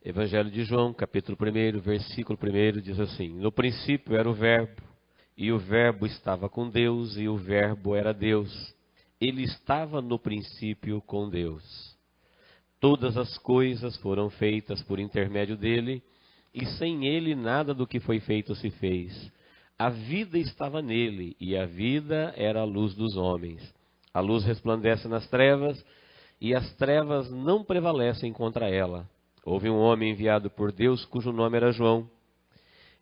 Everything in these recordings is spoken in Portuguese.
Evangelho de João, capítulo 1, versículo 1, diz assim: No princípio era o Verbo, e o Verbo estava com Deus, e o Verbo era Deus. Ele estava no princípio com Deus. Todas as coisas foram feitas por intermédio dele, e sem ele nada do que foi feito se fez. A vida estava nele, e a vida era a luz dos homens. A luz resplandece nas trevas, e as trevas não prevalecem contra ela. Houve um homem enviado por Deus, cujo nome era João.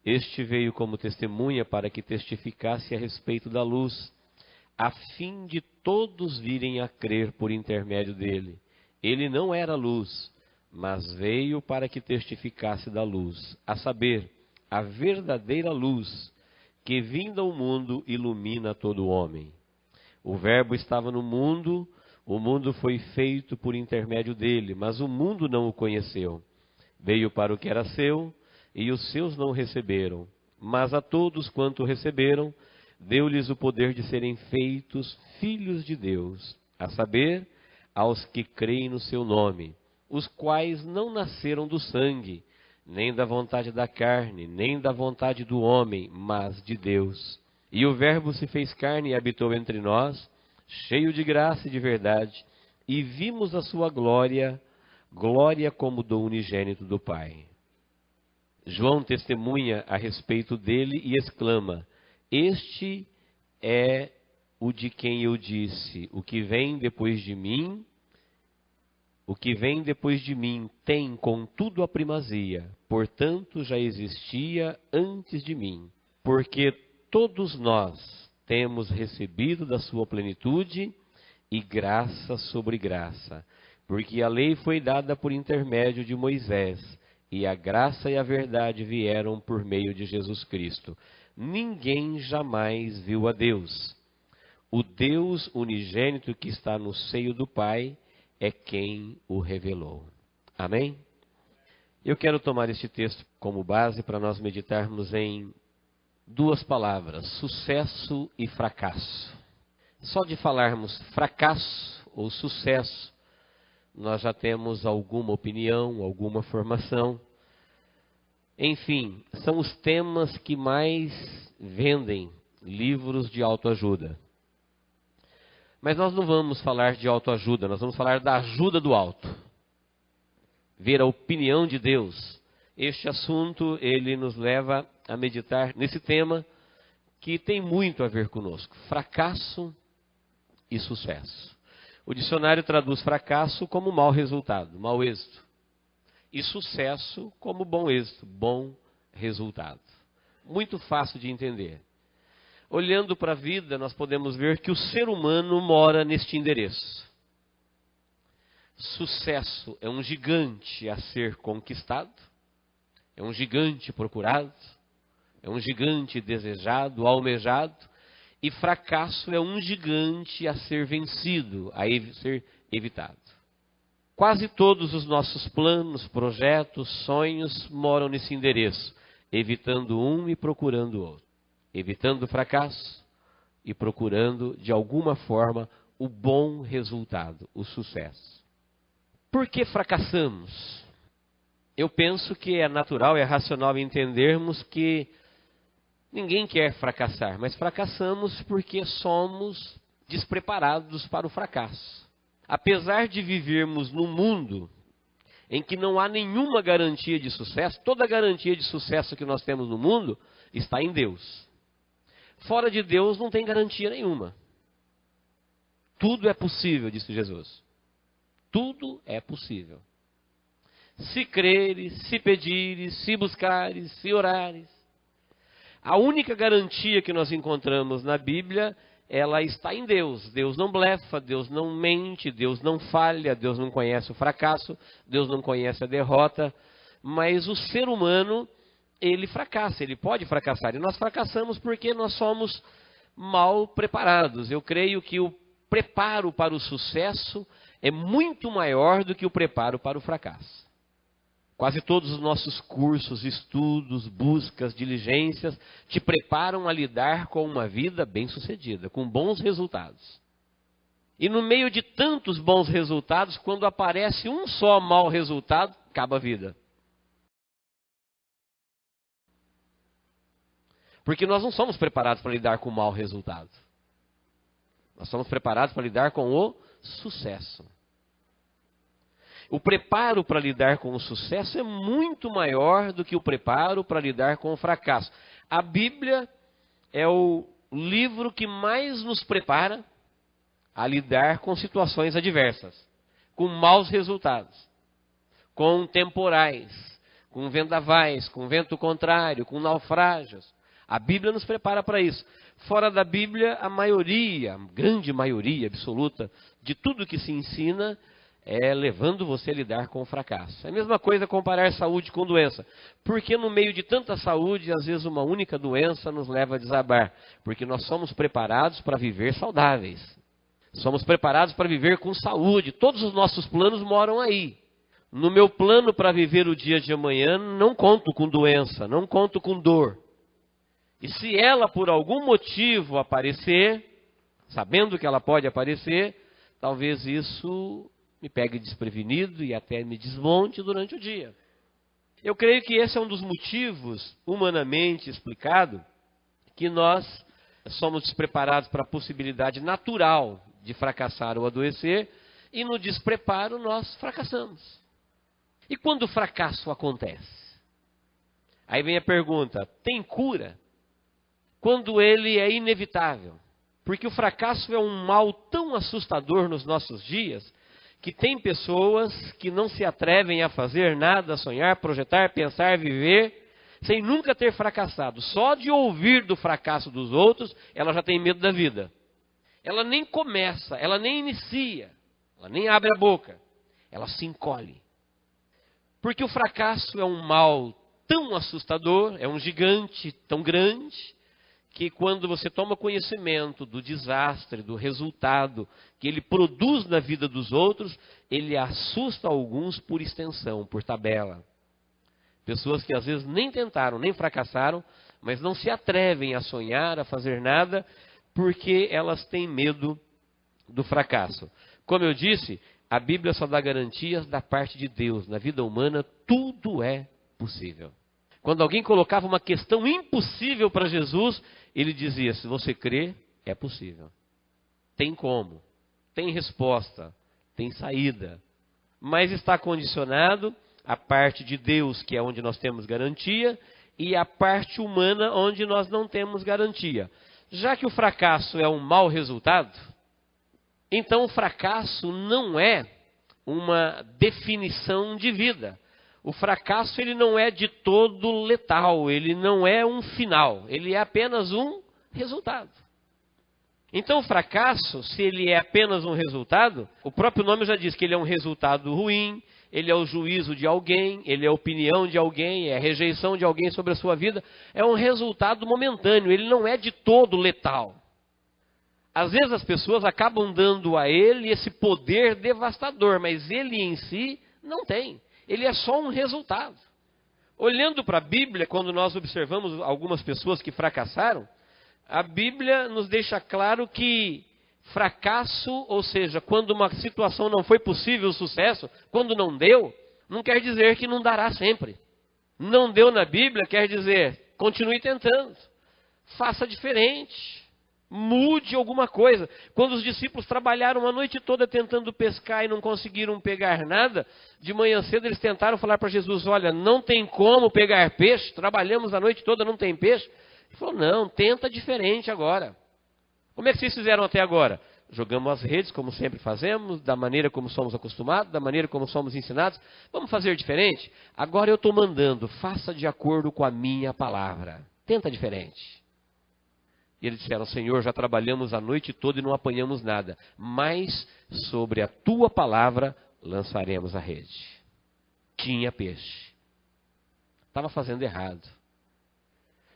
Este veio como testemunha para que testificasse a respeito da luz, a fim de todos virem a crer por intermédio dele. Ele não era luz, mas veio para que testificasse da luz, a saber, a verdadeira luz, que vinda ao mundo ilumina todo homem. O Verbo estava no mundo, o mundo foi feito por intermédio dele, mas o mundo não o conheceu. Veio para o que era seu, e os seus não receberam. Mas a todos quanto receberam, deu-lhes o poder de serem feitos filhos de Deus, a saber, aos que creem no seu nome, os quais não nasceram do sangue, nem da vontade da carne, nem da vontade do homem, mas de Deus. E o Verbo se fez carne e habitou entre nós, cheio de graça e de verdade, e vimos a sua glória, glória como do unigênito do Pai. João testemunha a respeito dele e exclama: Este é o de quem eu disse, o que vem depois de mim tem contudo a primazia, portanto já existia antes de mim, porque todos nós temos recebido da sua plenitude e graça sobre graça, porque a lei foi dada por intermédio de Moisés, e a graça e a verdade vieram por meio de Jesus Cristo. Ninguém jamais viu a Deus. O Deus unigênito que está no seio do Pai é quem o revelou. Amém? Eu quero tomar este texto como base para nós meditarmos em duas palavras: sucesso e fracasso. Só de falarmos fracasso ou sucesso, nós já temos alguma opinião, alguma formação. Enfim, são os temas que mais vendem livros de autoajuda. Mas nós não vamos falar de autoajuda, nós vamos falar da ajuda do alto. Ver a opinião de Deus. Este assunto, ele nos leva a meditar nesse tema que tem muito a ver conosco: fracasso e sucesso. O dicionário traduz fracasso como mau resultado, mau êxito. E sucesso como bom êxito, bom resultado. Muito fácil de entender. Olhando para a vida, nós podemos ver que o ser humano mora neste endereço. Sucesso é um gigante a ser conquistado, é um gigante procurado, é um gigante desejado, almejado, e fracasso é um gigante a ser vencido, a ser evitado. Quase todos os nossos planos, projetos, sonhos moram nesse endereço, evitando um e procurando o outro. Evitando o fracasso e procurando, de alguma forma, o bom resultado, o sucesso. Por que fracassamos? Eu penso que é natural, é racional entendermos que ninguém quer fracassar, mas fracassamos porque somos despreparados para o fracasso. Apesar de vivermos num mundo em que não há nenhuma garantia de sucesso, toda a garantia de sucesso que nós temos no mundo está em Deus. Fora de Deus não tem garantia nenhuma. Tudo é possível, disse Jesus. Tudo é possível. Se creres, se pedires, se buscares, se orares. A única garantia que nós encontramos na Bíblia, ela está em Deus. Deus não blefa, Deus não mente, Deus não falha, Deus não conhece o fracasso, Deus não conhece a derrota. Mas o ser humano, ele fracassa, ele pode fracassar. E nós fracassamos porque nós somos mal preparados. Eu creio que o preparo para o sucesso é muito maior do que o preparo para o fracasso. Quase todos os nossos cursos, estudos, buscas, diligências te preparam a lidar com uma vida bem-sucedida, com bons resultados. E no meio de tantos bons resultados, quando aparece um só mau resultado, acaba a vida. Porque nós não somos preparados para lidar com o mau resultado. Nós somos preparados para lidar com o sucesso. O preparo para lidar com o sucesso é muito maior do que o preparo para lidar com o fracasso. A Bíblia é o livro que mais nos prepara a lidar com situações adversas, com maus resultados, com temporais, com vendavais, com vento contrário, com naufrágios. A Bíblia nos prepara para isso. Fora da Bíblia, a grande maioria absoluta de tudo que se ensina é levando você a lidar com o fracasso. É a mesma coisa comparar saúde com doença. Porque no meio de tanta saúde, às vezes uma única doença nos leva a desabar. Porque nós somos preparados para viver saudáveis. Somos preparados para viver com saúde. Todos os nossos planos moram aí. No meu plano para viver o dia de amanhã, não conto com doença, não conto com dor. E se ela por algum motivo aparecer, sabendo que ela pode aparecer, talvez isso me pegue desprevenido e até me desmonte durante o dia. Eu creio que esse é um dos motivos, humanamente explicado, que nós somos despreparados para a possibilidade natural de fracassar ou adoecer, e no despreparo nós fracassamos. E quando o fracasso acontece? Aí vem a pergunta, tem cura? Quando ele é inevitável. Porque o fracasso é um mal tão assustador nos nossos dias, que tem pessoas que não se atrevem a fazer nada, a sonhar, projetar, pensar, viver, sem nunca ter fracassado. Só de ouvir do fracasso dos outros, ela já tem medo da vida. Ela nem começa, ela nem inicia, ela nem abre a boca, ela se encolhe. Porque o fracasso é um mal tão assustador, é um gigante tão grande, que quando você toma conhecimento do desastre, do resultado que ele produz na vida dos outros, ele assusta alguns por extensão, por tabela. Pessoas que às vezes nem tentaram, nem fracassaram, mas não se atrevem a sonhar, a fazer nada, porque elas têm medo do fracasso. Como eu disse, a Bíblia só dá garantias da parte de Deus. Na vida humana, tudo é possível. Quando alguém colocava uma questão impossível para Jesus, ele dizia, se você crê, é possível. Tem como, tem resposta, tem saída. Mas está condicionado à parte de Deus, que é onde nós temos garantia, e à parte humana, onde nós não temos garantia. Já que o fracasso é um mau resultado, então o fracasso não é uma definição de vida. O fracasso ele não é de todo letal, ele não é um final, ele é apenas um resultado. Então o fracasso, se ele é apenas um resultado, o próprio nome já diz que ele é um resultado ruim, ele é o juízo de alguém, ele é a opinião de alguém, é a rejeição de alguém sobre a sua vida, é um resultado momentâneo, ele não é de todo letal. Às vezes as pessoas acabam dando a ele esse poder devastador, mas ele em si não tem. Ele é só um resultado. Olhando para a Bíblia, quando nós observamos algumas pessoas que fracassaram, a Bíblia nos deixa claro que fracasso, ou seja, quando uma situação não foi possível o sucesso, quando não deu, não quer dizer que não dará sempre. Não deu na Bíblia quer dizer, continue tentando, faça diferente. Mude alguma coisa. Quando os discípulos trabalharam a noite toda tentando pescar e não conseguiram pegar nada, de manhã cedo eles tentaram falar para Jesus, olha, não tem como pegar peixe, trabalhamos a noite toda, não tem peixe. Ele falou, não, tenta diferente agora. Como é que vocês fizeram até agora? Jogamos as redes, como sempre fazemos, da maneira como somos acostumados, da maneira como somos ensinados. Vamos fazer diferente? Agora eu estou mandando, faça de acordo com a minha palavra. Tenta diferente. E eles disseram, Senhor, já trabalhamos a noite toda e não apanhamos nada. Mas sobre a tua palavra lançaremos a rede. Tinha peixe. Estava fazendo errado.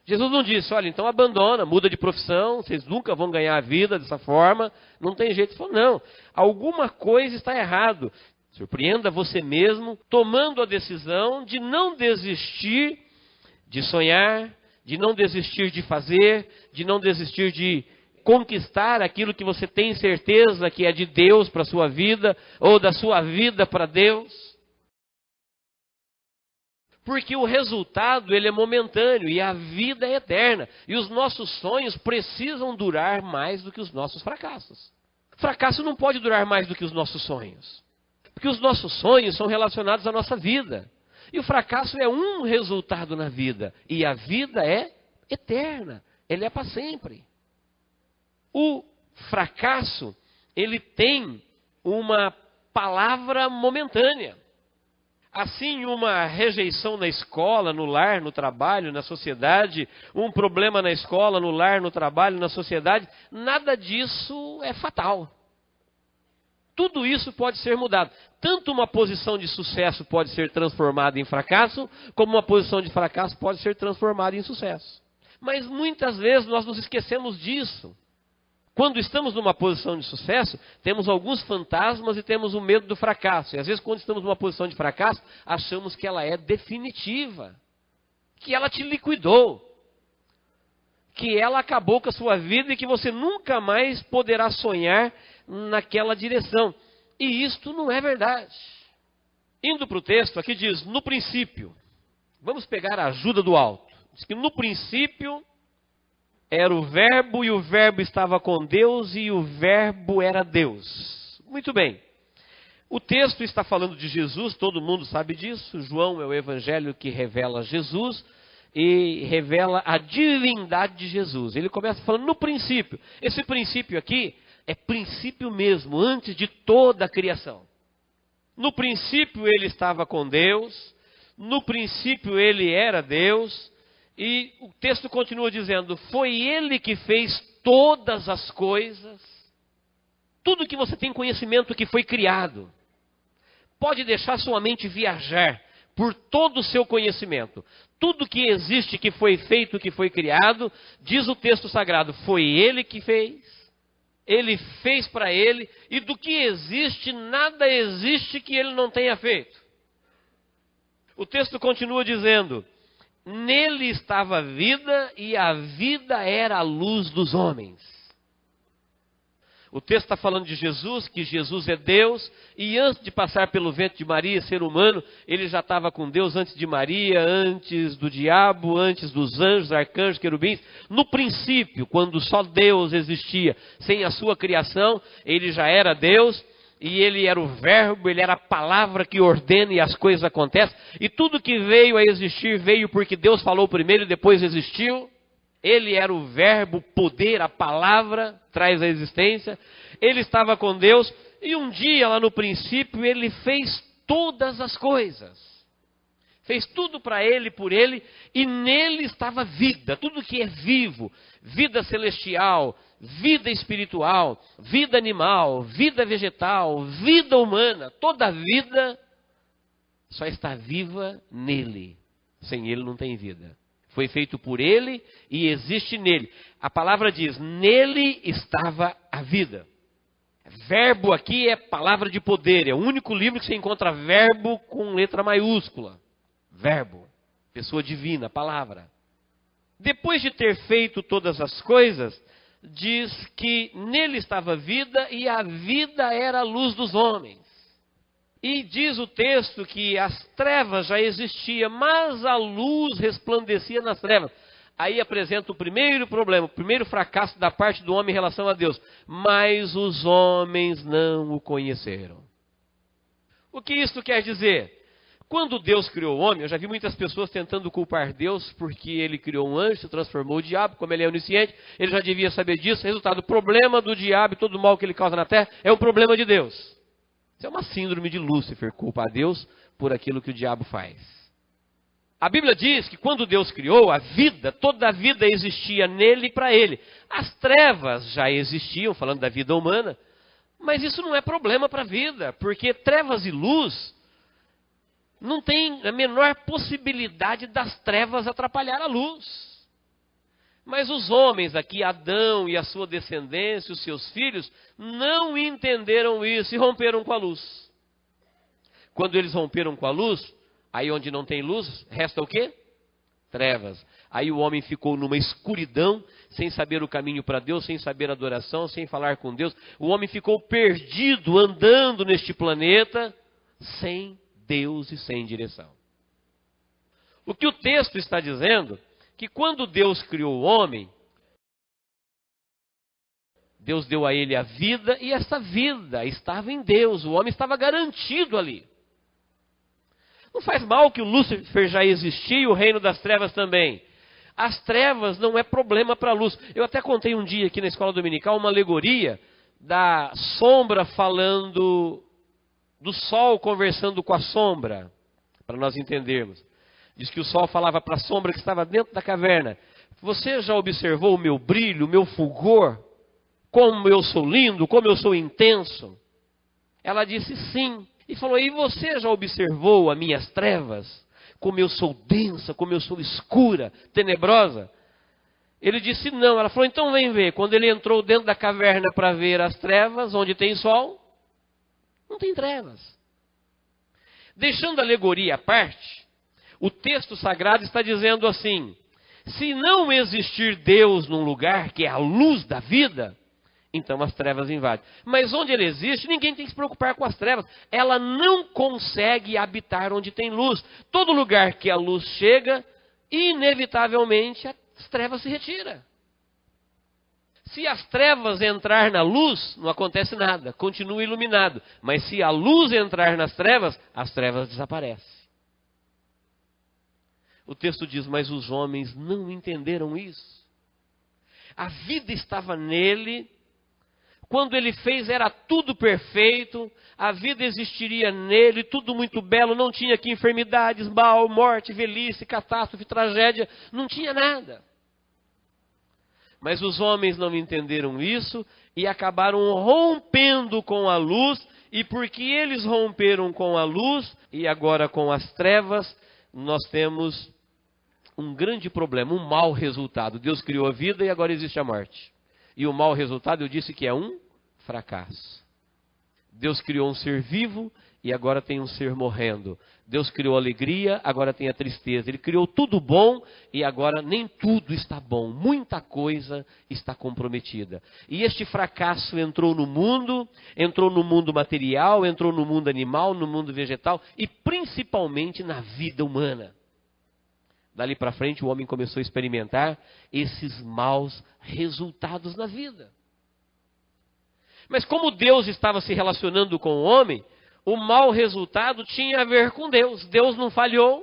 Jesus não disse, olha, então abandona, muda de profissão, vocês nunca vão ganhar a vida dessa forma, não tem jeito. Ele falou, não, alguma coisa está errado. Surpreenda você mesmo, tomando a decisão de não desistir de sonhar, de não desistir de fazer, de não desistir de conquistar aquilo que você tem certeza que é de Deus para a sua vida, ou da sua vida para Deus. Porque o resultado, ele é momentâneo e a vida é eterna. E os nossos sonhos precisam durar mais do que os nossos fracassos. Fracasso não pode durar mais do que os nossos sonhos. Porque os nossos sonhos são relacionados à nossa vida. E o fracasso é um resultado na vida. E a vida é eterna. Ele é para sempre. O fracasso, ele tem uma palavra momentânea. Assim, uma rejeição na escola, no lar, no trabalho, na sociedade, um problema na escola, no lar, no trabalho, na sociedade, nada disso é fatal. Tudo isso pode ser mudado. Tanto uma posição de sucesso pode ser transformada em fracasso, como uma posição de fracasso pode ser transformada em sucesso. Mas muitas vezes nós nos esquecemos disso. Quando estamos numa posição de sucesso, temos alguns fantasmas e temos o medo do fracasso. E às vezes, quando estamos numa posição de fracasso, achamos que ela é definitiva, que ela te liquidou, que ela acabou com a sua vida e que você nunca mais poderá sonhar naquela direção. E isto não é verdade. Indo para o texto, aqui diz, no princípio, vamos pegar a ajuda do alto. Diz que no princípio era o verbo, e o verbo estava com Deus, e o verbo era Deus. Muito bem. O texto está falando de Jesus, todo mundo sabe disso. João é o evangelho que revela Jesus e revela a divindade de Jesus. Ele começa falando no princípio. Esse princípio aqui é princípio mesmo, antes de toda a criação. No princípio ele estava com Deus, no princípio ele era Deus. E o texto continua dizendo, foi ele que fez todas as coisas, tudo que você tem conhecimento que foi criado. Pode deixar sua mente viajar por todo o seu conhecimento. Tudo que existe, que foi feito, que foi criado, diz o texto sagrado, foi ele que fez. Ele fez para ele, e do que existe, nada existe que ele não tenha feito. O texto continua dizendo, nele estava a vida, e a vida era a luz dos homens. O texto está falando de Jesus, que Jesus é Deus, e antes de passar pelo ventre de Maria, ser humano, ele já estava com Deus antes de Maria, antes do diabo, antes dos anjos, arcanjos, querubins. No princípio, quando só Deus existia, sem a sua criação, ele já era Deus, e ele era o verbo, ele era a palavra que ordena e as coisas acontecem. E tudo que veio a existir, veio porque Deus falou primeiro e depois existiu. Ele era o verbo, o poder, a palavra, traz a existência. Ele estava com Deus e um dia, lá no princípio, ele fez todas as coisas. Fez tudo para ele, por ele, e nele estava vida. Tudo que é vivo, vida celestial, vida espiritual, vida animal, vida vegetal, vida humana. Toda a vida só está viva nele. Sem ele não tem vida. Foi feito por ele e existe nele. A palavra diz, nele estava a vida. Verbo aqui é palavra de poder. É o único livro que você encontra verbo com letra maiúscula. Verbo. Pessoa divina, palavra. Depois de ter feito todas as coisas, diz que nele estava a vida e a vida era a luz dos homens. E diz o texto que as trevas já existiam, mas a luz resplandecia nas trevas. Aí apresenta o primeiro problema, o primeiro fracasso da parte do homem em relação a Deus. Mas os homens não o conheceram. O que isso quer dizer? Quando Deus criou o homem, eu já vi muitas pessoas tentando culpar Deus porque ele criou um anjo, se transformou o diabo, como ele é onisciente, ele já devia saber disso. Resultado, o problema do diabo e todo o mal que ele causa na terra é um problema de Deus. Isso é uma síndrome de Lúcifer, culpa a Deus por aquilo que o diabo faz. A Bíblia diz que quando Deus criou a vida, toda a vida existia nele e para ele. As trevas já existiam, falando da vida humana, mas isso não é problema para a vida, porque trevas e luz não tem a menor possibilidade das trevas atrapalhar a luz. Mas os homens aqui, Adão e a sua descendência, os seus filhos, não entenderam isso e romperam com a luz. Quando eles romperam com a luz, aí onde não tem luz, resta o quê? Trevas. Aí o homem ficou numa escuridão, sem saber o caminho para Deus, sem saber a adoração, sem falar com Deus. O homem ficou perdido, andando neste planeta, sem Deus e sem direção. O que o texto está dizendo, que quando Deus criou o homem, Deus deu a ele a vida, e essa vida estava em Deus, o homem estava garantido ali. Não faz mal que o Lúcifer já existia e o reino das trevas também. As trevas não é problema para a luz. Eu até contei um dia aqui na escola dominical uma alegoria da sombra falando, do sol conversando com a sombra, para nós entendermos. Diz que o sol falava para a sombra que estava dentro da caverna: você já observou o meu brilho, o meu fulgor? Como eu sou lindo, como eu sou intenso? Ela disse sim. E falou: e você já observou as minhas trevas? Como eu sou densa, como eu sou escura, tenebrosa? Ele disse não. Ela falou: então vem ver. Quando ele entrou dentro da caverna para ver as trevas, onde tem sol, não tem trevas. Deixando a alegoria à parte, o texto sagrado está dizendo assim: se não existir Deus num lugar que é a luz da vida, então as trevas invadem. Mas onde ele existe, ninguém tem que se preocupar com as trevas. Ela não consegue habitar onde tem luz. Todo lugar que a luz chega, inevitavelmente as trevas se retiram. Se as trevas entrar na luz, não acontece nada, continua iluminado. Mas se a luz entrar nas trevas, as trevas desaparecem. O texto diz: mas os homens não entenderam isso. A vida estava nele. Quando ele fez era tudo perfeito, a vida existiria nele, tudo muito belo, não tinha aqui enfermidades, mal, morte, velhice, catástrofe, tragédia, não tinha nada. Mas os homens não entenderam isso e acabaram rompendo com a luz, e porque eles romperam com a luz e agora com as trevas, nós temos um grande problema, um mau resultado. Deus criou a vida e agora existe a morte. E o mau resultado, eu disse que é um fracasso. Deus criou um ser vivo e agora tem um ser morrendo. Deus criou a alegria, agora tem a tristeza. Ele criou tudo bom e agora nem tudo está bom. Muita coisa está comprometida. E este fracasso entrou no mundo material, entrou no mundo animal, no mundo vegetal e principalmente na vida humana. Dali para frente o homem começou a experimentar esses maus resultados na vida. Mas como Deus estava se relacionando com o homem, o mau resultado tinha a ver com Deus. Deus não falhou,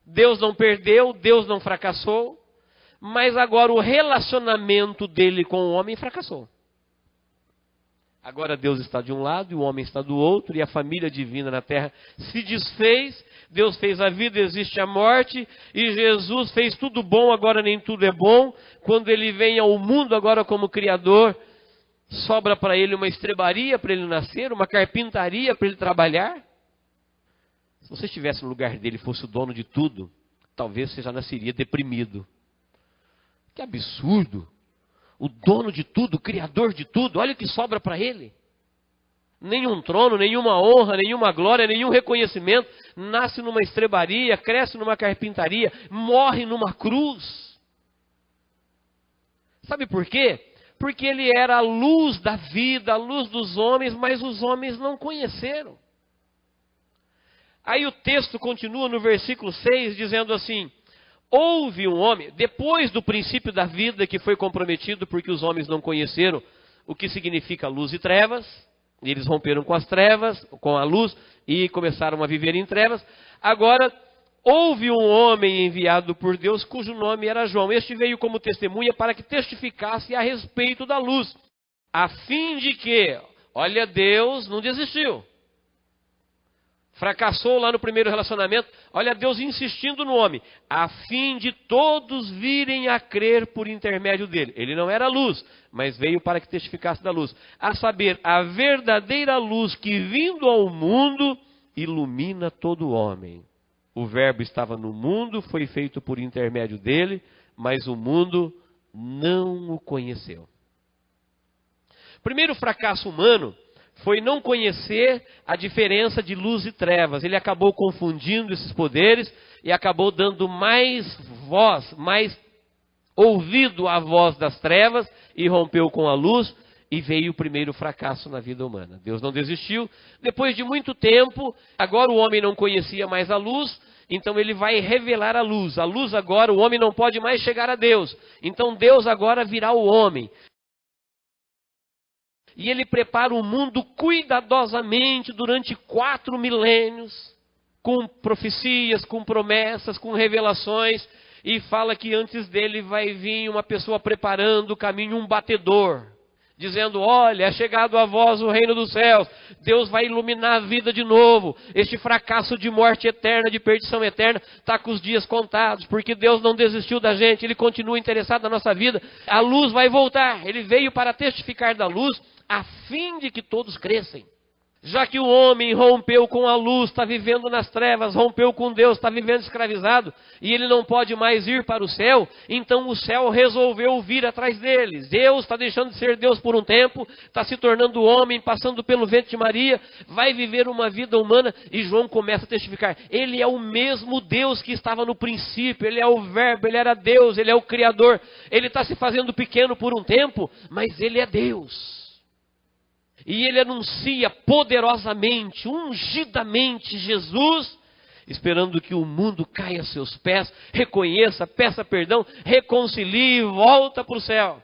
Deus não perdeu, Deus não fracassou, mas agora o relacionamento dele com o homem fracassou. Agora Deus está de um lado e o homem está do outro, e a família divina na terra se desfez. Deus fez a vida, existe a morte, e Jesus fez tudo bom, agora nem tudo é bom. Quando ele vem ao mundo agora como Criador, sobra para ele uma estrebaria para ele nascer, uma carpintaria para ele trabalhar. Se você estivesse no lugar dele e fosse o dono de tudo, talvez você já nasceria deprimido. Que absurdo! O dono de tudo, o criador de tudo, olha o que sobra para ele. Nenhum trono, nenhuma honra, nenhuma glória, nenhum reconhecimento. Nasce numa estrebaria, cresce numa carpintaria, morre numa cruz. Sabe por quê? Porque ele era a luz da vida, a luz dos homens, mas os homens não conheceram. Aí o texto continua no versículo 6, dizendo assim: houve um homem, depois do princípio da vida que foi comprometido porque os homens não conheceram o que significa luz e trevas, e eles romperam com as trevas, com a luz, e começaram a viver em trevas. Agora, houve um homem enviado por Deus, cujo nome era João. Este veio como testemunha para que testificasse a respeito da luz, a fim de que, olha, Deus não desistiu. Fracassou lá no primeiro relacionamento. Olha, Deus insistindo no homem, a fim de todos virem a crer por intermédio dele. Ele não era luz, mas veio para que testificasse da luz. A saber, a verdadeira luz que vindo ao mundo ilumina todo homem. O verbo estava no mundo, foi feito por intermédio dele, mas o mundo não o conheceu. Primeiro fracasso humano foi não conhecer a diferença de luz e trevas. Ele acabou confundindo esses poderes e acabou dando mais voz, mais ouvido à voz das trevas e rompeu com a luz, e veio o primeiro fracasso na vida humana. Deus não desistiu. Depois de muito tempo, agora o homem não conhecia mais a luz Então ele vai revelar a luz. A luz agora, o homem não pode mais chegar a Deus. Então Deus agora virá o homem. E ele prepara o mundo cuidadosamente durante 4 milênios, com profecias, com promessas, com revelações, e fala que antes dele vai vir uma pessoa preparando o caminho, um batedor, dizendo: olha, é chegado a vós o reino dos céus. Deus vai iluminar a vida de novo. Este fracasso de morte eterna, de perdição eterna, está com os dias contados, porque Deus não desistiu da gente, Ele continua interessado na nossa vida. A luz vai voltar. Ele veio para testificar da luz, a fim de que todos crescem. Já que o homem rompeu com a luz, está vivendo nas trevas, rompeu com Deus, está vivendo escravizado, e ele não pode mais ir para o céu, então o céu resolveu vir atrás deles. Deus está deixando de ser Deus por um tempo, está se tornando homem, passando pelo ventre de Maria, vai viver uma vida humana, e João começa a testificar: Ele é o mesmo Deus que estava no princípio, Ele é o Verbo, Ele era Deus, Ele é o Criador. Ele está se fazendo pequeno por um tempo, mas Ele é Deus. E ele anuncia poderosamente, ungidamente Jesus, esperando que o mundo caia a seus pés, reconheça, peça perdão, reconcilie e volta para o céu.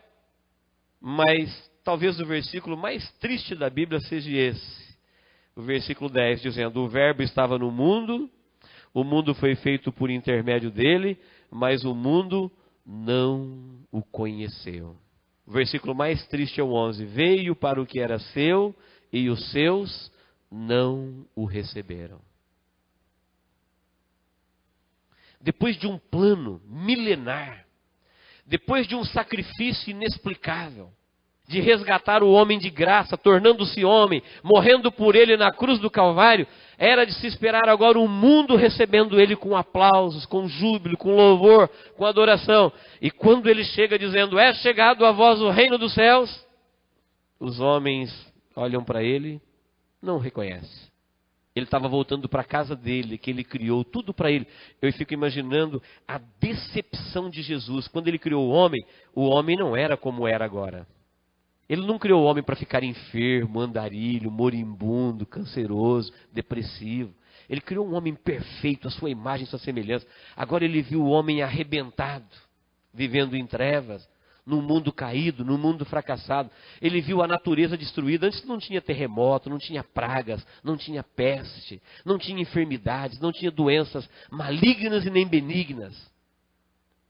Mas talvez o versículo mais triste da Bíblia seja esse. O versículo 10, dizendo: o Verbo estava no mundo, o mundo foi feito por intermédio dele, mas o mundo não o conheceu. O versículo mais triste é o 11. Veio para o que era seu, e os seus não o receberam. Depois de um plano milenar, depois de um sacrifício inexplicável, de resgatar o homem de graça, tornando-se homem, morrendo por ele na cruz do Calvário, era de se esperar agora o mundo recebendo ele com aplausos, com júbilo, com louvor, com adoração. E quando ele chega dizendo: é chegado a vós o reino dos céus, os homens olham para ele, não reconhecem. Ele estava voltando para a casa dele, que ele criou tudo para ele. Eu fico imaginando a decepção de Jesus. Quando ele criou o homem não era como era agora. Ele não criou o homem para ficar enfermo, andarilho, moribundo, canceroso, depressivo. Ele criou um homem perfeito, a sua imagem, a sua semelhança. Agora ele viu o homem arrebentado, vivendo em trevas, num mundo caído, num mundo fracassado. Ele viu a natureza destruída. Antes não tinha terremoto, não tinha pragas, não tinha peste, não tinha enfermidades, não tinha doenças malignas e nem benignas.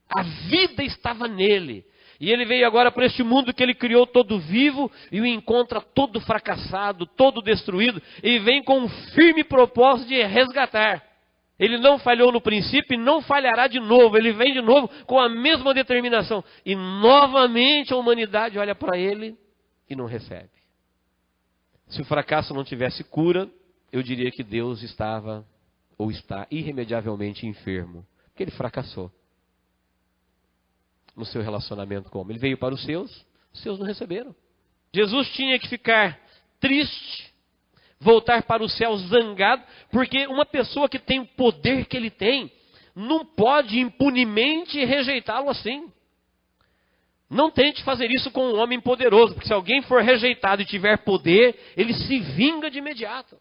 A vida estava nele. E ele veio agora para este mundo que ele criou todo vivo e o encontra todo fracassado, todo destruído. E vem com um firme propósito de resgatar. Ele não falhou no princípio e não falhará de novo. Ele vem de novo com a mesma determinação. E novamente a humanidade olha para ele e não recebe. Se o fracasso não tivesse cura, eu diria que Deus estava ou está irremediavelmente enfermo. Porque ele fracassou no seu relacionamento com o homem. Ele veio para os seus não receberam. Jesus tinha que ficar triste, voltar para o céu zangado, porque uma pessoa que tem o poder que ele tem, não pode impunemente rejeitá-lo assim. Não tente fazer isso com um homem poderoso, porque se alguém for rejeitado e tiver poder, ele se vinga de imediato.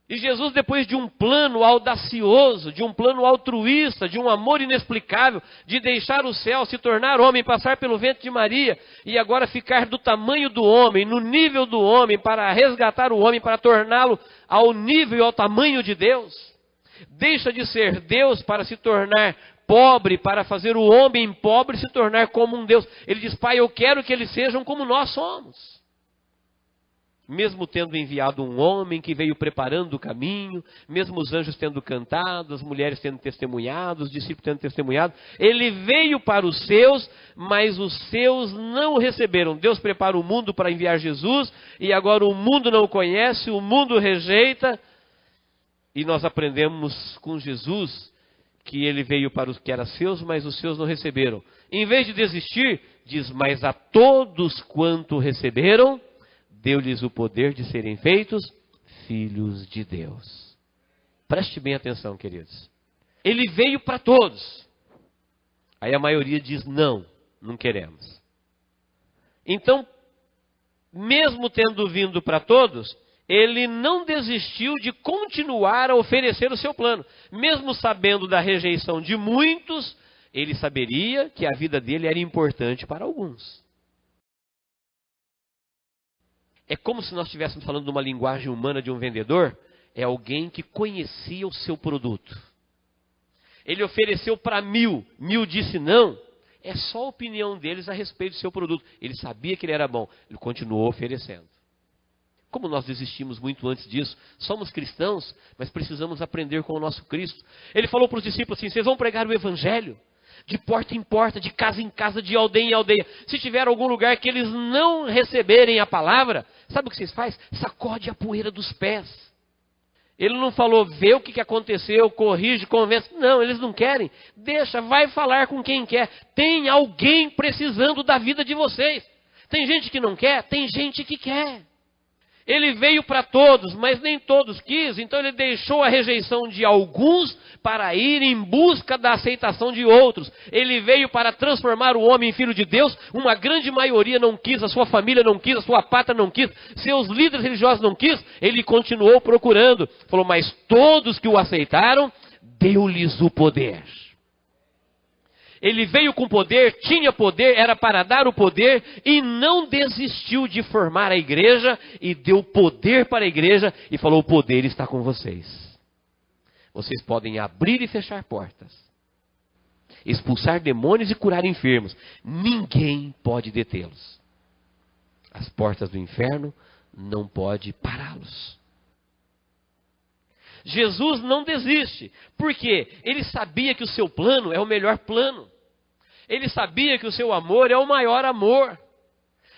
E Jesus, depois de um plano audacioso, de um plano altruísta, de um amor inexplicável, de deixar o céu, se tornar homem, passar pelo ventre de Maria, e agora ficar do tamanho do homem, no nível do homem, para resgatar o homem, para torná-lo ao nível e ao tamanho de Deus, deixa de ser Deus para se tornar pobre, para fazer o homem pobre se tornar como um Deus. Ele diz: Pai, eu quero que eles sejam como nós somos. Mesmo tendo enviado um homem que veio preparando o caminho, mesmo os anjos tendo cantado, as mulheres tendo testemunhado, os discípulos tendo testemunhado, ele veio para os seus, mas os seus não o receberam. Deus prepara o mundo para enviar Jesus, e agora o mundo não o conhece, o mundo rejeita, e nós aprendemos com Jesus que ele veio para os que eram seus, mas os seus não receberam. Em vez de desistir, diz: mas a todos quanto receberam, deu-lhes o poder de serem feitos filhos de Deus. Preste bem atenção, queridos. Ele veio para todos. Aí a maioria diz: não, não queremos. Então, mesmo tendo vindo para todos, ele não desistiu de continuar a oferecer o seu plano. Mesmo sabendo da rejeição de muitos, ele saberia que a vida dele era importante para alguns. É como se nós estivéssemos falando de uma linguagem humana de um vendedor. É alguém que conhecia o seu produto. Ele ofereceu para 1000, 1000 disse não. É só a opinião deles a respeito do seu produto. Ele sabia que ele era bom, ele continuou oferecendo. Como nós desistimos muito antes disso, somos cristãos, mas precisamos aprender com o nosso Cristo. Ele falou para os discípulos assim: vocês vão pregar o evangelho de porta em porta, de casa em casa, de aldeia em aldeia. Se tiver algum lugar que eles não receberem a palavra, sabe o que vocês fazem? Sacode a poeira dos pés. Ele não falou, vê o que aconteceu, corrige, convence. Não, eles não querem. Deixa, vai falar com quem quer. Tem alguém precisando da vida de vocês. Tem gente que não quer, tem gente que quer. Ele veio para todos, mas nem todos quis. Então ele deixou a rejeição de alguns para ir em busca da aceitação de outros. Ele veio para transformar o homem em filho de Deus. Uma grande maioria não quis, a sua família não quis, a sua pátria não quis, seus líderes religiosos não quis. Ele continuou procurando. Falou, mas todos que o aceitaram, deu-lhes o poder. Ele veio com poder, tinha poder, era para dar o poder e não desistiu de formar a igreja e deu poder para a igreja e falou, o poder está com vocês. Vocês podem abrir e fechar portas, expulsar demônios e curar enfermos. Ninguém pode detê-los. As portas do inferno não podem pará-los. Jesus não desiste, porque ele sabia que o seu plano é o melhor plano. Ele sabia que o seu amor é o maior amor.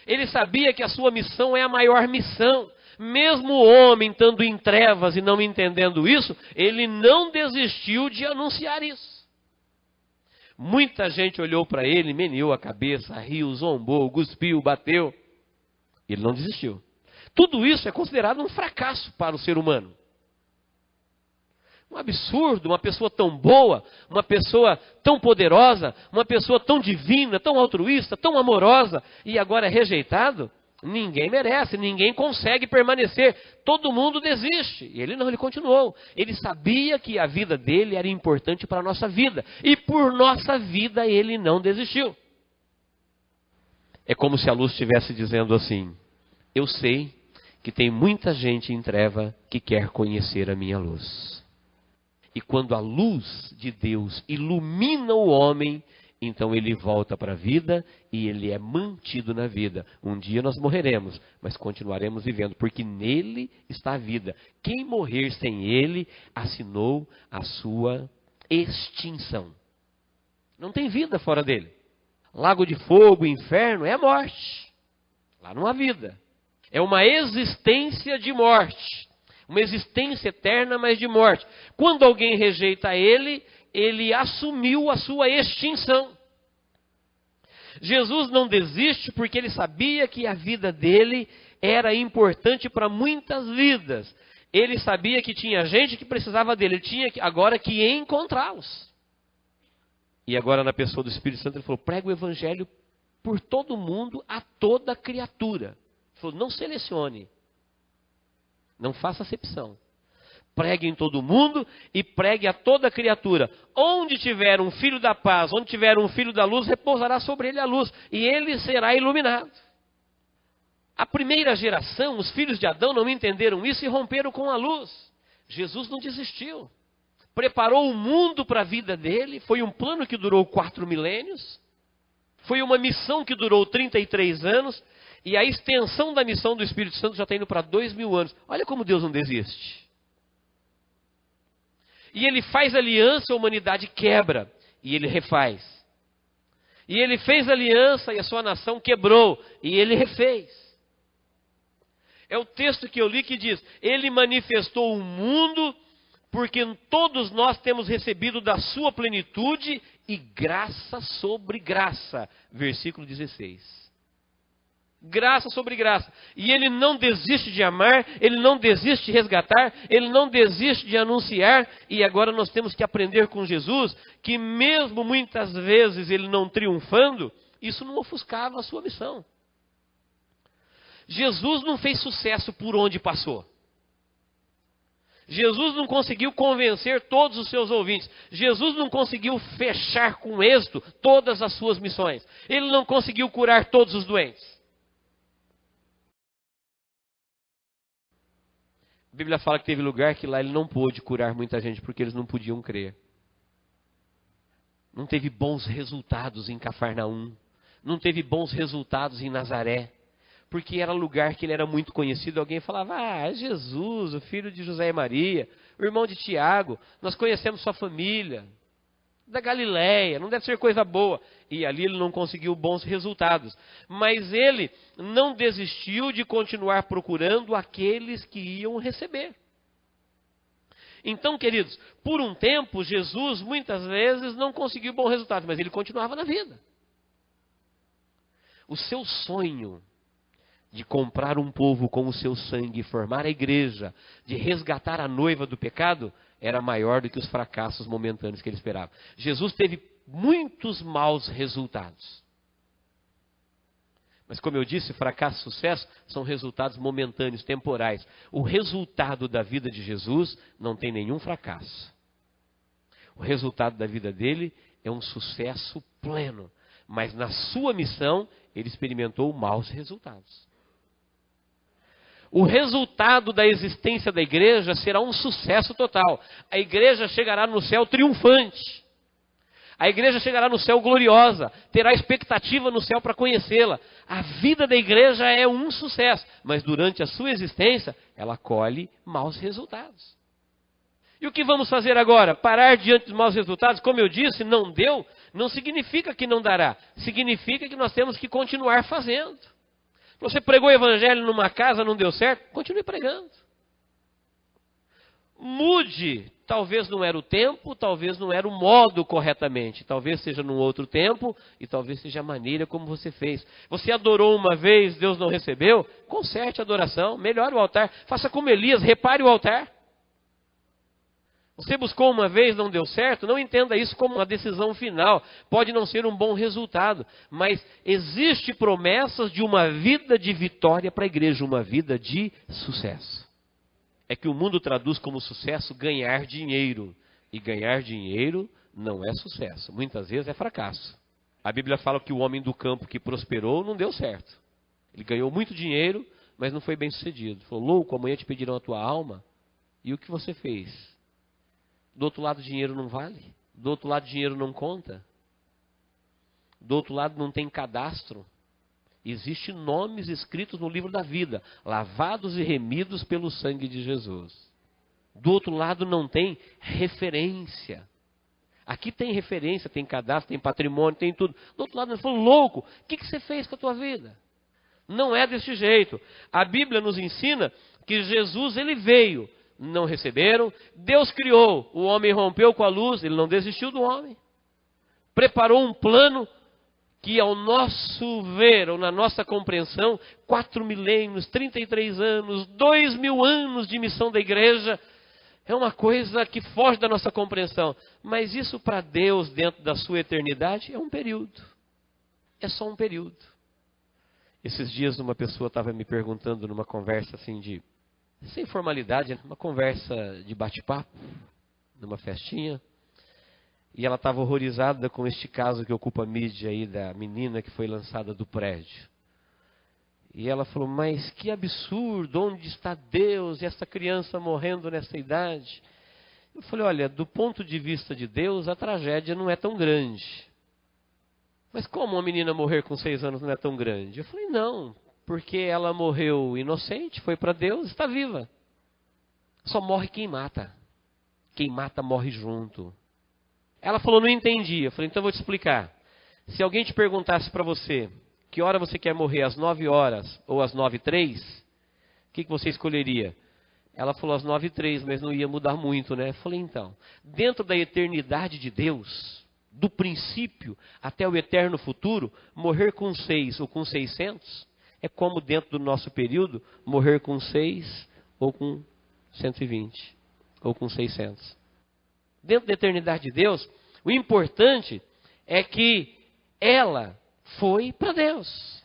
Ele sabia que a sua missão é a maior missão. Mesmo o homem estando em trevas e não entendendo isso, ele não desistiu de anunciar isso. Muita gente olhou para ele, meneou a cabeça, riu, zombou, cuspiu, bateu. Ele não desistiu. Tudo isso é considerado um fracasso para o ser humano. Um absurdo, uma pessoa tão boa, uma pessoa tão poderosa, uma pessoa tão divina, tão altruísta, tão amorosa, e agora é rejeitado? Ninguém merece, ninguém consegue permanecer, todo mundo desiste. E ele não, ele continuou. Ele sabia que a vida dele era importante para a nossa vida, e por nossa vida ele não desistiu. É como se a luz estivesse dizendo assim, eu sei que tem muita gente em treva que quer conhecer a minha luz. E quando a luz de Deus ilumina o homem, então ele volta para a vida e ele é mantido na vida. Um dia nós morreremos, mas continuaremos vivendo, porque nele está a vida. Quem morrer sem ele, assinou a sua extinção. Não tem vida fora dele. Lago de fogo, inferno, é a morte. Lá não há vida. É uma existência de morte. Uma existência eterna, mas de morte. Quando alguém rejeita ele, ele assumiu a sua extinção. Jesus não desiste porque ele sabia que a vida dele era importante para muitas vidas. Ele sabia que tinha gente que precisava dele. Ele tinha agora que encontrá-los. E agora na pessoa do Espírito Santo ele falou, prega o evangelho por todo mundo, a toda criatura. Ele falou, não selecione. Não faça acepção. Pregue em todo mundo e pregue a toda criatura. Onde tiver um filho da paz, onde tiver um filho da luz, repousará sobre ele a luz. E ele será iluminado. A primeira geração, os filhos de Adão não entenderam isso e romperam com a luz. Jesus não desistiu. Preparou o mundo para a vida dele. Foi um plano que durou 4 milênios. Foi uma missão que durou 33 anos. E a extensão da missão do Espírito Santo já está indo para 2000 anos. Olha como Deus não desiste. E ele faz aliança, a humanidade quebra. E ele refaz. E ele fez aliança e a sua nação quebrou. E ele refez. É o texto que eu li que diz, ele manifestou o mundo porque todos nós temos recebido da sua plenitude e graça sobre graça. Versículo 16. Graça sobre graça. E ele não desiste de amar, ele não desiste de resgatar, ele não desiste de anunciar. E agora nós temos que aprender com Jesus que mesmo muitas vezes ele não triunfando, isso não ofuscava a sua missão. Jesus não fez sucesso por onde passou. Jesus não conseguiu convencer todos os seus ouvintes. Jesus não conseguiu fechar com êxito todas as suas missões. Ele não conseguiu curar todos os doentes. A Bíblia fala que teve lugar que lá ele não pôde curar muita gente porque eles não podiam crer. Não teve bons resultados em Cafarnaum. Não teve bons resultados em Nazaré. Porque era lugar que ele era muito conhecido. Alguém falava, é Jesus, o filho de José e Maria, o irmão de Tiago, nós conhecemos sua família, da Galileia, não deve ser coisa boa. E ali ele não conseguiu bons resultados. Mas ele não desistiu de continuar procurando aqueles que iam receber. Então, queridos, por um tempo, Jesus muitas vezes não conseguiu bons resultados, mas ele continuava na vida. O seu sonho de comprar um povo com o seu sangue, formar a igreja, de resgatar a noiva do pecado, era maior do que os fracassos momentâneos que ele esperava. Jesus teve muitos maus resultados. Mas como eu disse, fracasso e sucesso são resultados momentâneos, temporais. O resultado da vida de Jesus não tem nenhum fracasso. O resultado da vida dele é um sucesso pleno. Mas na sua missão, ele experimentou maus resultados. O resultado da existência da igreja será um sucesso total. A igreja chegará no céu triunfante. A igreja chegará no céu gloriosa. Terá expectativa no céu para conhecê-la. A vida da igreja é um sucesso. Mas durante a sua existência, ela colhe maus resultados. E o que vamos fazer agora? Parar diante dos maus resultados? Como eu disse, não deu, não significa que não dará. Significa que nós temos que continuar fazendo. Você pregou o evangelho numa casa, não deu certo? Continue pregando. Mude. Talvez não era o tempo, talvez não era o modo corretamente. Talvez seja num outro tempo e talvez seja a maneira como você fez. Você adorou uma vez, Deus não recebeu? Conserte a adoração, melhore o altar. Faça como Elias, repare o altar. Você buscou uma vez, não deu certo? Não entenda isso como uma decisão final. Pode não ser um bom resultado, mas existe promessas de uma vida de vitória para a igreja, uma vida de sucesso. É que o mundo traduz como sucesso ganhar dinheiro. E ganhar dinheiro não é sucesso. Muitas vezes é fracasso. A Bíblia fala que o homem do campo que prosperou não deu certo. Ele ganhou muito dinheiro, mas não foi bem sucedido. Falou, louco, amanhã te pedirão a tua alma. E o que você fez? Do outro lado, dinheiro não vale. Do outro lado, dinheiro não conta. Do outro lado, não tem cadastro. Existem nomes escritos no livro da vida, lavados e remidos pelo sangue de Jesus. Do outro lado, não tem referência. Aqui tem referência, tem cadastro, tem patrimônio, tem tudo. Do outro lado, ele falou, louco, o que você fez com a tua vida? Não é desse jeito. A Bíblia nos ensina que Jesus, ele veio. Não receberam. Deus criou, o homem rompeu com a luz, ele não desistiu do homem. Preparou um plano que ao nosso ver, ou na nossa compreensão, 4 milênios, 33 anos, 2000 anos de missão da igreja, é uma coisa que foge da nossa compreensão. Mas isso para Deus, dentro da sua eternidade, é um período. É só um período. Esses dias uma pessoa estava me perguntando numa conversa assim sem formalidade, uma conversa de bate-papo, numa festinha. E ela estava horrorizada com este caso que ocupa a mídia aí da menina que foi lançada do prédio. E ela falou, mas que absurdo, onde está Deus e essa criança morrendo nessa idade? Eu falei, olha, do ponto de vista de Deus, a tragédia não é tão grande. Mas como uma menina morrer com 6 anos não é tão grande? Eu falei, não, porque ela morreu inocente, foi para Deus, está viva. Só morre quem mata. Quem mata morre junto. Ela falou, não entendi. Eu falei, então eu vou te explicar. Se alguém te perguntasse para você, que hora você quer morrer, às 9 horas ou às 9h03, o que você escolheria? Ela falou às 9h03, mas não ia mudar muito, né? Eu falei, então, dentro da eternidade de Deus, do princípio até o eterno futuro, morrer com 6 ou com 600, é como dentro do nosso período, morrer com 6 ou com 120, ou com 600. Dentro da eternidade de Deus, o importante é que ela foi para Deus.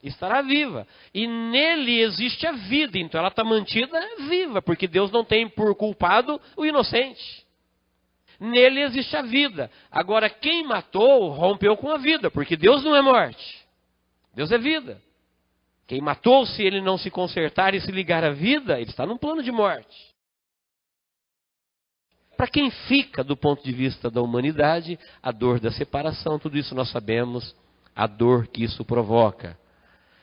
estará viva. E nele existe a vida, então ela está mantida viva, porque Deus não tem por culpado o inocente. Nele existe a vida. Agora, quem matou, rompeu com a vida, porque Deus não é morte. Deus é vida. Quem matou, se ele não se consertar e se ligar à vida, ele está num plano de morte. Para quem fica, do ponto de vista da humanidade, a dor da separação, tudo isso nós sabemos, a dor que isso provoca.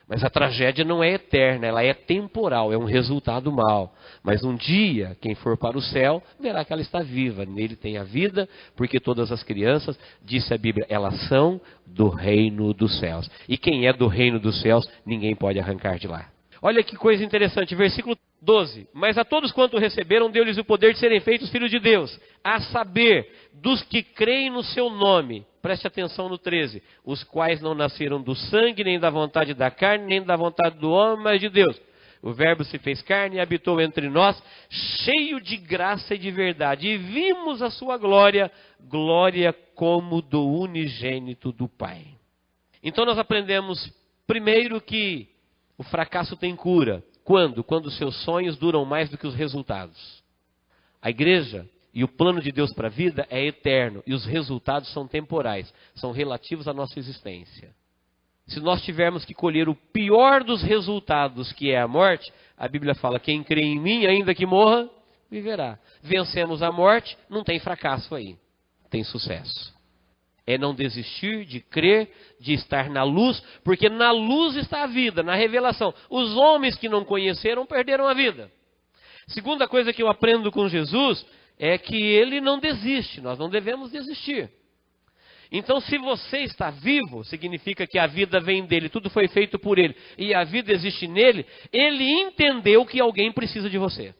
Mas a tragédia não é eterna, ela é temporal, é um resultado mau. Mas um dia, quem for para o céu, verá que ela está viva. Nele tem a vida, porque todas as crianças, disse a Bíblia, elas são do reino dos céus. E quem é do reino dos céus, ninguém pode arrancar de lá. Olha que coisa interessante, versículo 12. Mas a todos quanto receberam, deu-lhes o poder de serem feitos filhos de Deus, a saber, dos que creem no seu nome. Preste atenção no 13. Os quais não nasceram do sangue, nem da vontade da carne, nem da vontade do homem, mas de Deus. O Verbo se fez carne e habitou entre nós, cheio de graça e de verdade. E vimos a sua glória, glória como do unigênito do Pai. Então nós aprendemos, primeiro, que o fracasso tem cura. Quando? Quando os seus sonhos duram mais do que os resultados. A igreja e o plano de Deus para a vida é eterno. E os resultados são temporais. São relativos à nossa existência. Se nós tivermos que colher o pior dos resultados, que é a morte, a Bíblia fala, quem crê em mim, ainda que morra, viverá. Vencemos a morte, não tem fracasso aí. Tem sucesso. É não desistir de crer, de estar na luz, porque na luz está a vida, na revelação. Os homens que não conheceram perderam a vida. Segunda coisa que eu aprendo com Jesus é que ele não desiste, nós não devemos desistir. Então, se você está vivo, significa que a vida vem dele, tudo foi feito por ele, e a vida existe nele, ele entendeu que alguém precisa de você.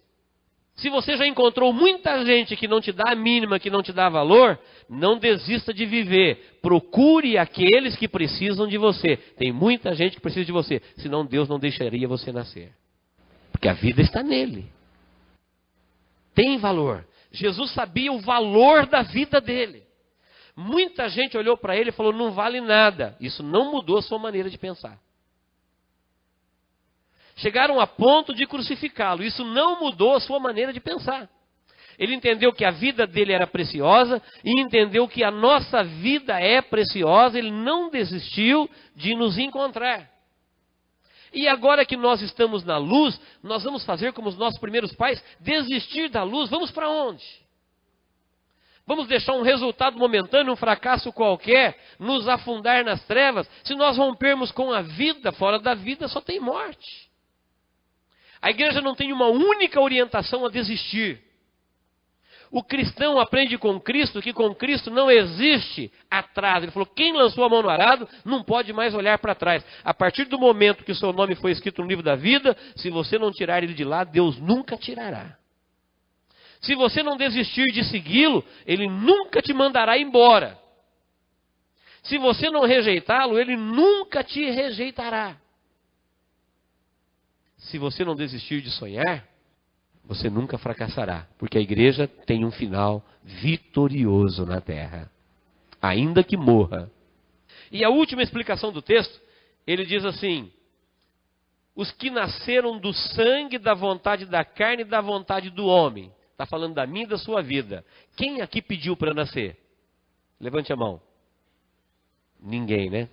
Se você já encontrou muita gente que não te dá a mínima, que não te dá valor, não desista de viver. Procure aqueles que precisam de você. Tem muita gente que precisa de você, senão Deus não deixaria você nascer. Porque a vida está nele. Tem valor. Jesus sabia o valor da vida dele. Muita gente olhou para ele e falou, não vale nada. Isso não mudou a sua maneira de pensar. Chegaram a ponto de crucificá-lo. Isso não mudou a sua maneira de pensar. Ele entendeu que a vida dele era preciosa e entendeu que a nossa vida é preciosa. Ele não desistiu de nos encontrar. E agora que nós estamos na luz, nós vamos fazer como os nossos primeiros pais, desistir da luz. Vamos para onde? Vamos deixar um resultado momentâneo, um fracasso qualquer, nos afundar nas trevas? Se nós rompermos com a vida, fora da vida só tem morte. A igreja não tem uma única orientação a desistir. O cristão aprende com Cristo que com Cristo não existe atraso. Ele falou, quem lançou a mão no arado não pode mais olhar para trás. A partir do momento que o seu nome foi escrito no livro da vida, se você não tirar ele de lá, Deus nunca tirará. Se você não desistir de segui-lo, ele nunca te mandará embora. Se você não rejeitá-lo, ele nunca te rejeitará. Se você não desistir de sonhar, você nunca fracassará, porque a igreja tem um final vitorioso na terra, ainda que morra. E a última explicação do texto, ele diz assim, os que nasceram do sangue, da vontade da carne e da vontade do homem. Está falando da minha e da sua vida. Quem aqui pediu para nascer? Levante a mão. Ninguém, né?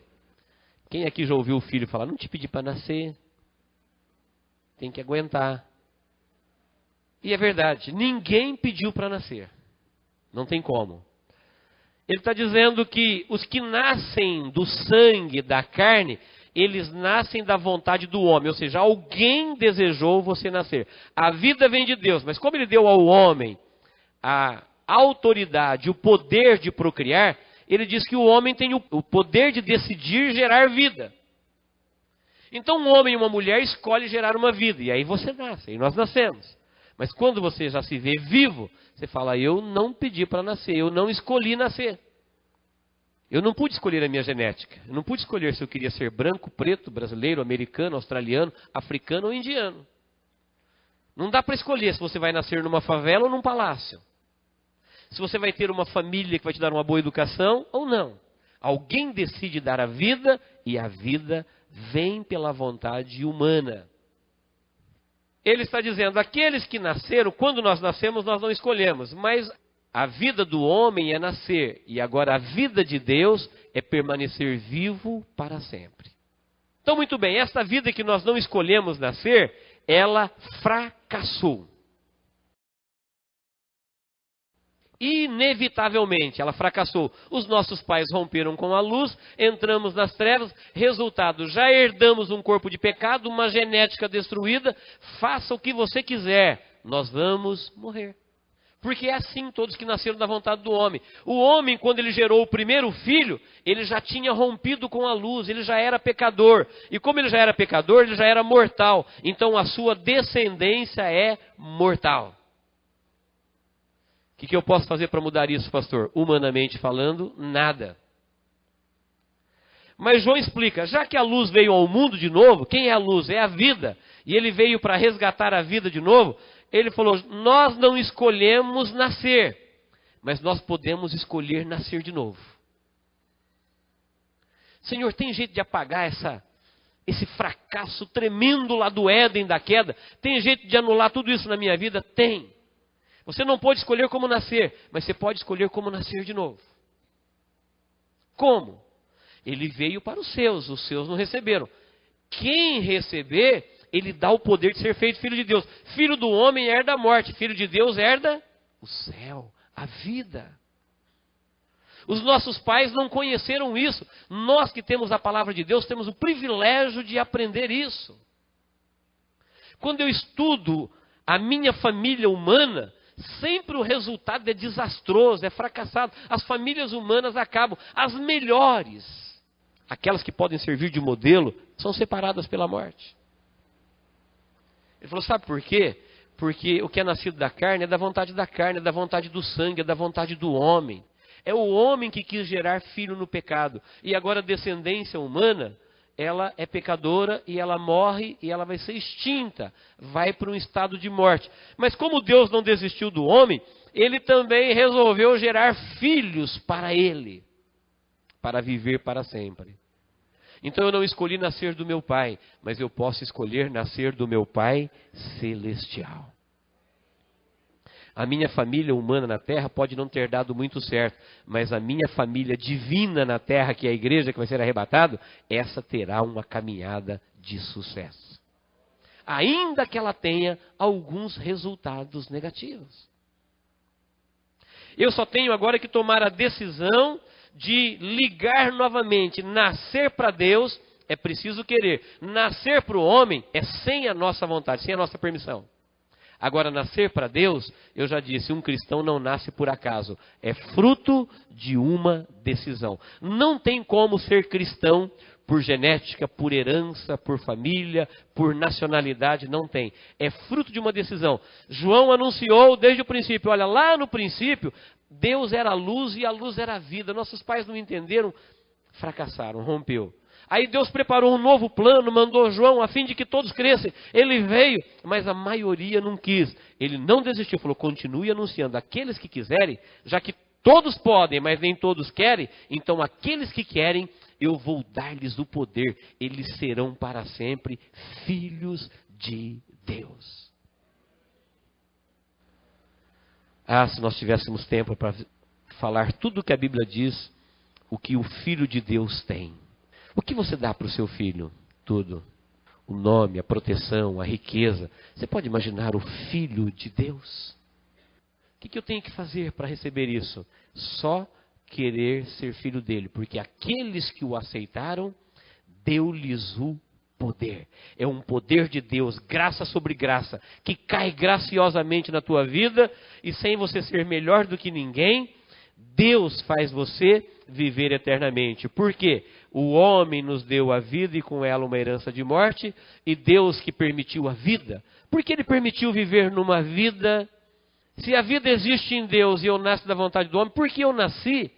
Quem aqui já ouviu o filho falar, não te pedi para nascer. Tem que aguentar. E é verdade, ninguém pediu para nascer. Não tem como. Ele está dizendo que os que nascem do sangue, da carne, eles nascem da vontade do homem. Ou seja, alguém desejou você nascer. A vida vem de Deus, mas como ele deu ao homem a autoridade, o poder de procriar, ele diz que o homem tem o poder de decidir gerar vida. Então um homem e uma mulher escolhem gerar uma vida, e aí você nasce, e nós nascemos. Mas quando você já se vê vivo, você fala, eu não pedi para nascer, eu não escolhi nascer. Eu não pude escolher a minha genética, eu não pude escolher se eu queria ser branco, preto, brasileiro, americano, australiano, africano ou indiano. Não dá para escolher se você vai nascer numa favela ou num palácio. Se você vai ter uma família que vai te dar uma boa educação ou não. Alguém decide dar a vida e a vida vem pela vontade humana. Ele está dizendo, aqueles que nasceram, quando nós nascemos, nós não escolhemos, mas a vida do homem é nascer, e agora a vida de Deus é permanecer vivo para sempre. Então, muito bem, esta vida que nós não escolhemos nascer, ela fracassou. Inevitavelmente, ela fracassou. Os nossos pais romperam com a luz, entramos nas trevas, resultado, já herdamos um corpo de pecado, uma genética destruída, faça o que você quiser, nós vamos morrer. Porque é assim todos que nasceram da vontade do homem. O homem, quando ele gerou o primeiro filho, ele já tinha rompido com a luz, ele já era pecador. E como ele já era pecador, ele já era mortal. Então a sua descendência é mortal. O que eu posso fazer para mudar isso, pastor? Humanamente falando, nada. Mas João explica, já que a luz veio ao mundo de novo, quem é a luz? É a vida. E ele veio para resgatar a vida de novo. Ele falou, nós não escolhemos nascer, mas nós podemos escolher nascer de novo. Senhor, tem jeito de apagar esse fracasso tremendo lá do Éden, da queda? Tem jeito de anular tudo isso na minha vida? Tem. Você não pode escolher como nascer, mas você pode escolher como nascer de novo. Como? Ele veio para os seus não receberam. Quem receber, ele dá o poder de ser feito filho de Deus. Filho do homem herda a morte, filho de Deus herda o céu, a vida. Os nossos pais não conheceram isso. Nós que temos a palavra de Deus, temos o privilégio de aprender isso. Quando eu estudo a minha família humana, sempre o resultado é desastroso, é fracassado. As famílias humanas acabam. As melhores, aquelas que podem servir de modelo, são separadas pela morte. Ele falou, sabe por quê? Porque o que é nascido da carne é da vontade da carne, é da vontade do sangue, é da vontade do homem. É o homem que quis gerar filho no pecado. E agora a descendência humana, ela é pecadora e ela morre e ela vai ser extinta. Vai para um estado de morte. Mas como Deus não desistiu do homem, ele também resolveu gerar filhos para ele. Para viver para sempre. Então eu não escolhi nascer do meu pai, mas eu posso escolher nascer do meu Pai celestial. A minha família humana na terra pode não ter dado muito certo, mas a minha família divina na terra, que é a igreja que vai ser arrebatado, essa terá uma caminhada de sucesso. Ainda que ela tenha alguns resultados negativos. Eu só tenho agora que tomar a decisão de ligar novamente. Nascer para Deus é preciso querer. Nascer para o homem é sem a nossa vontade, sem a nossa permissão. Agora, nascer para Deus, eu já disse, um cristão não nasce por acaso. É fruto de uma decisão. Não tem como ser cristão por genética, por herança, por família, por nacionalidade, não tem. É fruto de uma decisão. João anunciou desde o princípio, olha, lá no princípio, Deus era a luz e a luz era a vida. Nossos pais não entenderam, fracassaram, rompeu. Aí Deus preparou um novo plano, mandou João a fim de que todos crescem. Ele veio, mas a maioria não quis. Ele não desistiu, falou, continue anunciando. Aqueles que quiserem, já que todos podem, mas nem todos querem, então aqueles que querem, eu vou dar-lhes o poder. Eles serão para sempre filhos de Deus. Ah, se nós tivéssemos tempo para falar tudo o que a Bíblia diz, o que o Filho de Deus tem. O que você dá para o seu filho? Tudo. O nome, a proteção, a riqueza. Você pode imaginar o Filho de Deus? O que eu tenho que fazer para receber isso? Só querer ser filho dele. Porque aqueles que o aceitaram, deu-lhes o poder. É um poder de Deus, graça sobre graça, que cai graciosamente na tua vida. E sem você ser melhor do que ninguém, Deus faz você viver eternamente. Por quê? O homem nos deu a vida e com ela uma herança de morte, e Deus que permitiu a vida. Por que Ele permitiu viver numa vida? Se a vida existe em Deus e eu nasço da vontade do homem, por que eu nasci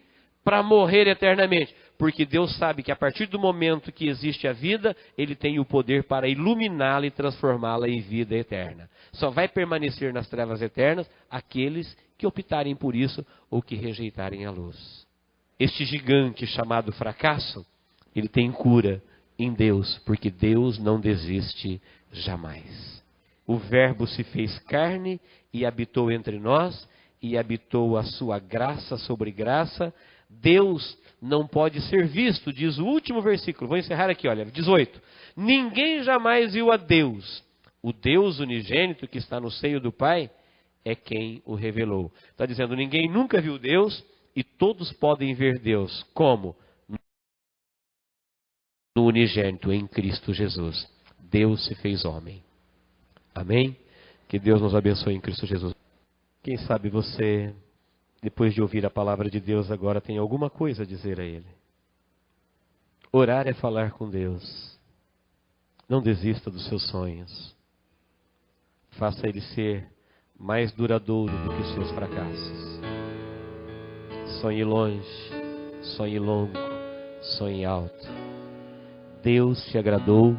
para morrer eternamente? Porque Deus sabe que a partir do momento que existe a vida, Ele tem o poder para iluminá-la e transformá-la em vida eterna. Só vai permanecer nas trevas eternas aqueles que optarem por isso ou que rejeitarem a luz. Este gigante chamado fracasso, ele tem cura em Deus, porque Deus não desiste jamais. O Verbo se fez carne e habitou entre nós, e habitou a sua graça sobre graça. Deus não pode ser visto, diz o último versículo. Vou encerrar aqui, olha, 18. Ninguém jamais viu a Deus. O Deus unigênito que está no seio do Pai é quem o revelou. Está dizendo, ninguém nunca viu Deus e todos podem ver Deus. Como? No unigênito, em Cristo Jesus. Deus se fez homem. Amém? Que Deus nos abençoe em Cristo Jesus. Quem sabe você, depois de ouvir a palavra de Deus, agora tem alguma coisa a dizer a Ele. Orar é falar com Deus. Não desista dos seus sonhos. Faça ele ser mais duradouro do que os seus fracassos. Sonhe longe, sonhe longo, sonhe alto. Deus te agradou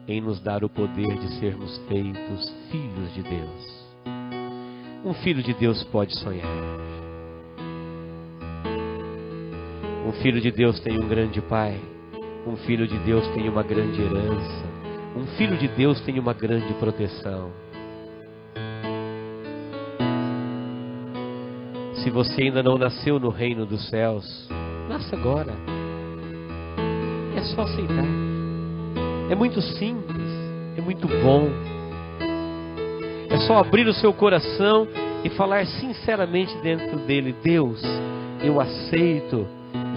em nos dar o poder de sermos feitos filhos de Deus. Um filho de Deus pode sonhar. Um filho de Deus tem um grande pai. Um filho de Deus tem uma grande herança. Um filho de Deus tem uma grande proteção. Se você ainda não nasceu no reino dos céus, nasça agora. É só aceitar. É muito simples, é muito bom. É só abrir o seu coração e falar sinceramente dentro dele: Deus, eu aceito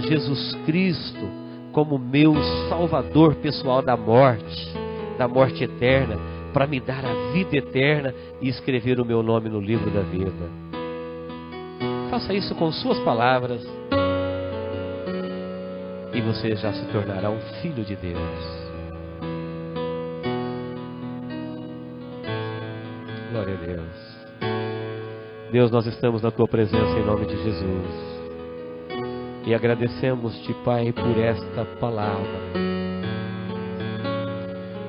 Jesus Cristo como meu Salvador pessoal da morte eterna, para me dar a vida eterna e escrever o meu nome no livro da vida. Faça isso com suas palavras e você já se tornará um filho de Deus. Glória a Deus. Deus, nós estamos na Tua presença em nome de Jesus. E agradecemos-te, Pai, por esta palavra.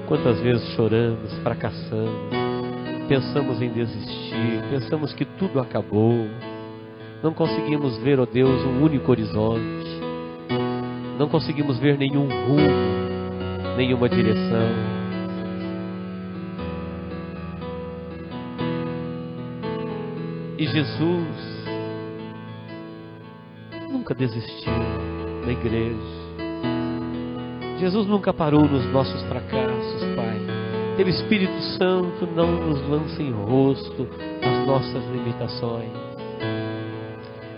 Quantas vezes choramos, fracassamos, pensamos em desistir, pensamos que tudo acabou. Não conseguimos ver, ó Deus, um único horizonte. Não conseguimos ver nenhum rumo, nenhuma direção. E Jesus nunca desistiu da igreja. Jesus nunca parou nos nossos fracassos, Pai. Teu Espírito Santo não nos lança em rosto as nossas limitações.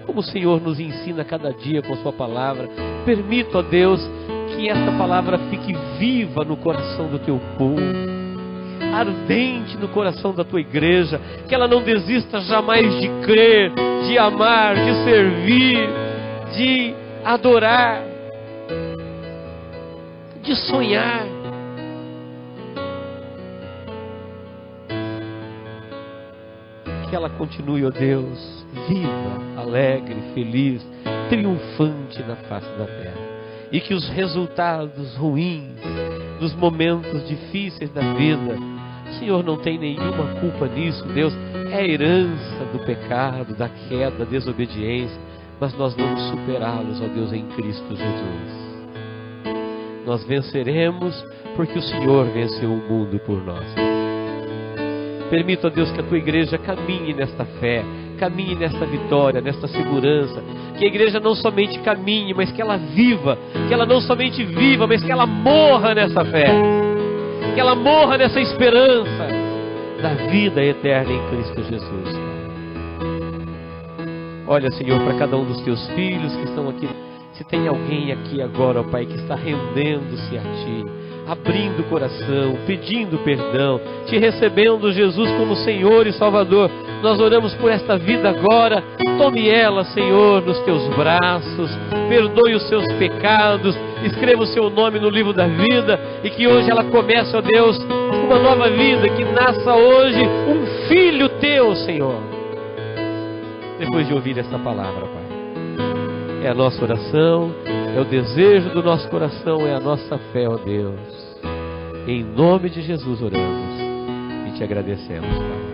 Como o Senhor nos ensina cada dia com Sua palavra, permita, ó Deus, que esta palavra fique viva no coração do Teu povo, ardente no coração da Tua igreja, que ela não desista jamais de crer, de amar, de servir, de adorar, de sonhar. Que ela continue, ó Deus, viva, alegre, feliz, triunfante na face da terra. E que os resultados ruins, dos momentos difíceis da vida, o Senhor não tem nenhuma culpa nisso, Deus. É a herança do pecado, da queda, da desobediência. Mas nós vamos superá-los, ó Deus, em Cristo Jesus. Nós venceremos porque o Senhor venceu o mundo por nós. Permita, ó Deus, que a Tua igreja caminhe nesta fé, caminhe nesta vitória, nesta segurança. Que a igreja não somente caminhe, mas que ela viva. Que ela não somente viva, mas que ela morra nessa fé. Que ela morra nessa esperança da vida eterna em Cristo Jesus. Olha, Senhor, para cada um dos Teus filhos que estão aqui. Se tem alguém aqui agora, ó Pai, que está rendendo-se a Ti, abrindo o coração, pedindo perdão, Te recebendo, Jesus, como Senhor e Salvador, nós oramos por esta vida agora. Tome ela, Senhor, nos Teus braços, perdoe os seus pecados, escreva o seu nome no livro da vida, e que hoje ela comece, ó Deus, uma nova vida, que nasça hoje um filho Teu, Senhor. Depois de ouvir esta palavra, Pai, é a nossa oração, é o desejo do nosso coração, é a nossa fé, ó Deus. Em nome de Jesus oramos e Te agradecemos, Pai.